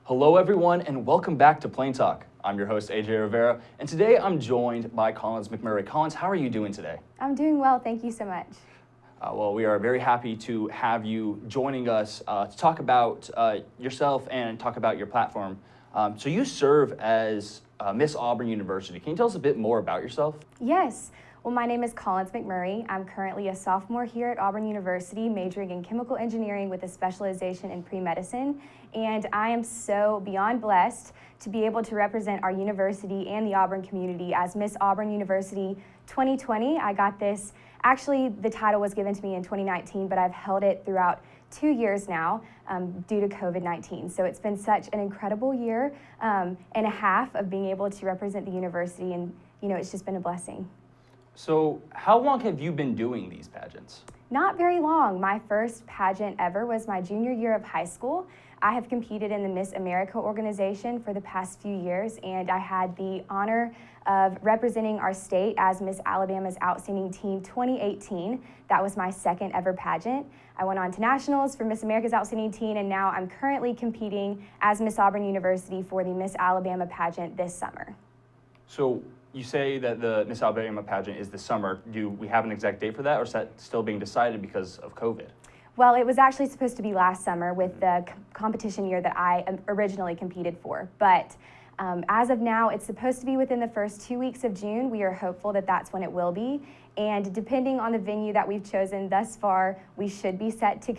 Hello everyone and welcome back to Plain Talk. I'm your host AJ Rivera and today I'm joined by McMurray. Collins, how are you doing today? I'm doing well, thank you so much. Well, we are very happy to have you joining us to talk about yourself and talk about your platform. So you serve as Miss Auburn University. Can you tell us a bit more about yourself? Yes. Well, my name is McMurray. I'm currently a sophomore here at Auburn University, majoring in chemical engineering with a specialization in pre-medicine. And I am so beyond blessed to be able to represent our university and the Auburn community as Miss Auburn University 2020. I got this, actually the title was given to me in 2019, but I've held it throughout 2 years now due to COVID-19. So it's been such an incredible year and a half of being able to represent the university, and it's just been a blessing. So how long have you been doing these pageants? Not very long. My first pageant ever was my junior year of high school. I have competed in the Miss America organization for the past few years, and I had the honor of representing our state as Miss Alabama's Outstanding Teen 2018. That was my second ever pageant. I went on to nationals for Miss America's Outstanding Teen, and now I'm currently competing as Miss Auburn University for the Miss Alabama pageant this summer. So you say that the Miss Alabama pageant is this summer. Do we have an exact date for that, or is that still being decided because of COVID? Well, it was actually supposed to be last summer with the competition year that I originally competed for. But as of now, it's supposed to be within the first 2 weeks of June. We are hopeful that that's when it will be. And depending on the venue that we've chosen thus far, we should be set to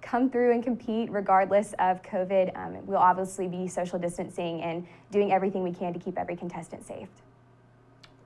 come through and compete regardless of COVID. We'll obviously be social distancing and doing everything we can to keep every contestant safe.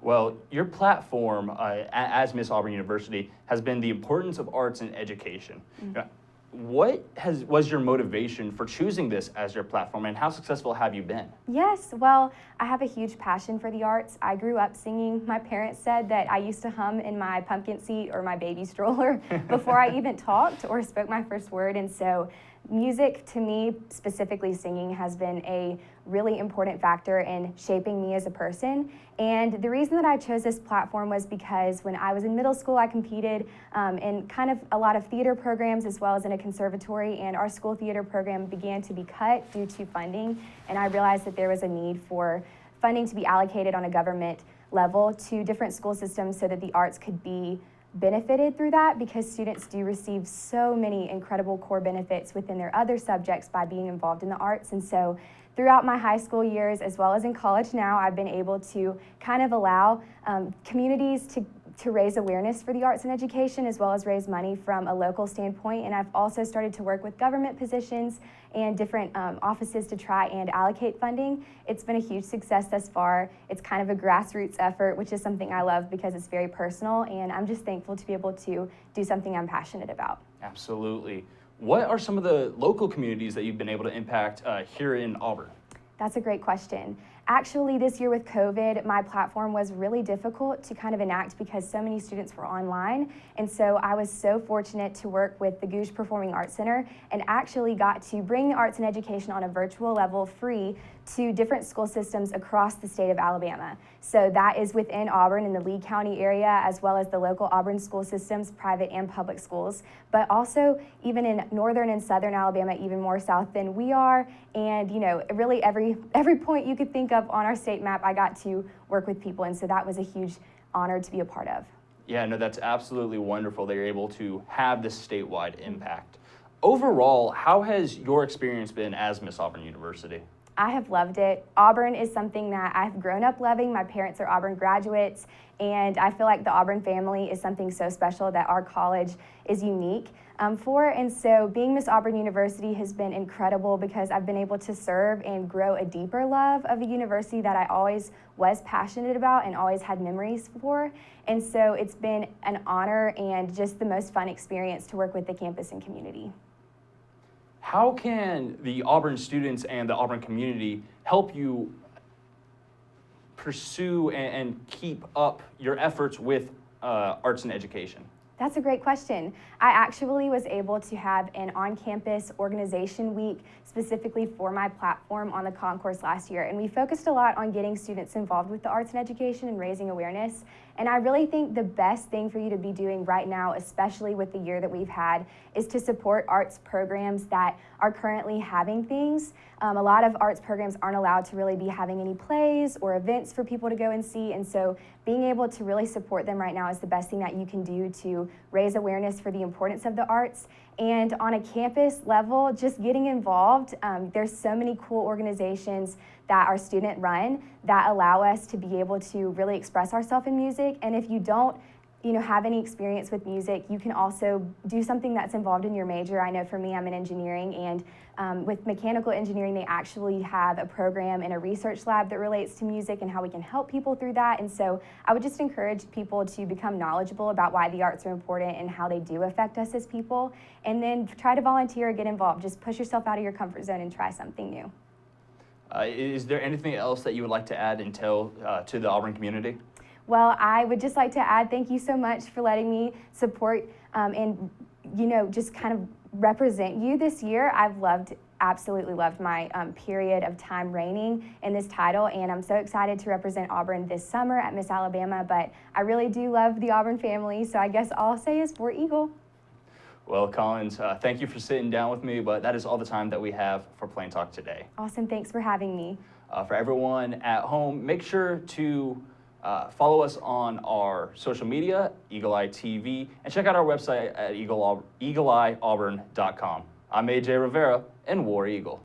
Well, your platform as Miss Auburn University has been the importance of arts and education. Mm-hmm. What was your motivation for choosing this as your platform, and how successful have you been? Yes, well, I have a huge passion for the arts. I grew up singing. My parents said that I used to hum in my pumpkin seat or my baby stroller before I even talked or spoke my first word, and so music, to me, specifically singing, has been a really important factor in shaping me as a person. And the reason that I chose this platform was because when I was in middle school, I competed in kind of a lot of theater programs as well as in a conservatory, and our school theater program began to be cut due to funding, and I realized that there was a need for funding to be allocated on a government level to different school systems so that the arts could be benefited through that, because students do receive so many incredible core benefits within their other subjects by being involved in the arts. And so throughout my high school years, as well as in college now, I've been able to kind of allow communities to raise awareness for the arts and education, as well as raise money from a local standpoint. And I've also started to work with government positions and different offices to try and allocate funding. It's been a huge success thus far. It's kind of a grassroots effort, which is something I love because it's very personal, and I'm just thankful to be able to do something I'm passionate about. Absolutely. What are some of the local communities that you've been able to impact here in Auburn? That's a great question. Actually, this year with COVID, my platform was really difficult to kind of enact because so many students were online. And so I was so fortunate to work with the Gogue Performing Arts Center and actually got to bring the arts and education on a virtual level free to different school systems across the state of Alabama. So that is within Auburn in the Lee County area, as well as the local Auburn school systems, private and public schools, but also even in northern and southern Alabama, even more south than we are. And really every point you could think of on our state map, I got to work with people, and so that was a huge honor to be a part of. Yeah, no, that's absolutely wonderful that you're able to have this statewide impact. Overall, how has your experience been as Miss Auburn University? I have loved it. Auburn is something that I've grown up loving. My parents are Auburn graduates, and I feel like the Auburn family is something so special that our college is unique for. And so being Miss Auburn University has been incredible because I've been able to serve and grow a deeper love of a university that I always was passionate about and always had memories for. And so it's been an honor and just the most fun experience to work with the campus and community. How can the Auburn students and the Auburn community help you pursue and keep up your efforts with arts and education? That's a great question. I actually was able to have an on-campus organization week specifically for my platform on the concourse last year, and we focused a lot on getting students involved with the arts and education and raising awareness. And I really think the best thing for you to be doing right now, especially with the year that we've had, is to support arts programs that are currently having things. A lot of arts programs aren't allowed to really be having any plays or events for people to go and see, and so being able to really support them right now is the best thing that you can do to raise awareness for the importance of the arts. And on a campus level, just getting involved. There's so many cool organizations that our student run that allow us to be able to really express ourselves in music. And if you don't have any experience with music, you can also do something that's involved in your major. I know for me, I'm in engineering, and with mechanical engineering, they actually have a program and a research lab that relates to music and how we can help people through that. And so I would just encourage people to become knowledgeable about why the arts are important and how they do affect us as people, and then try to volunteer or get involved. Just push yourself out of your comfort zone and try something new. Is there anything else that you would like to add and tell to the Auburn community? Well, I would just like to add thank you so much for letting me support and just kind of represent you this year. I've absolutely loved my period of time reigning in this title, and I'm so excited to represent Auburn this summer at Miss Alabama, but I really do love the Auburn family, so I guess all I'll say is War Eagle. Well, Collins, thank you for sitting down with me, but that is all the time that we have for Plain Talk today. Awesome, thanks for having me. For everyone at home, make sure to follow us on our social media, Eagle Eye TV, and check out our website at eagleeyeauburn.com. I'm AJ Rivera, and War Eagle.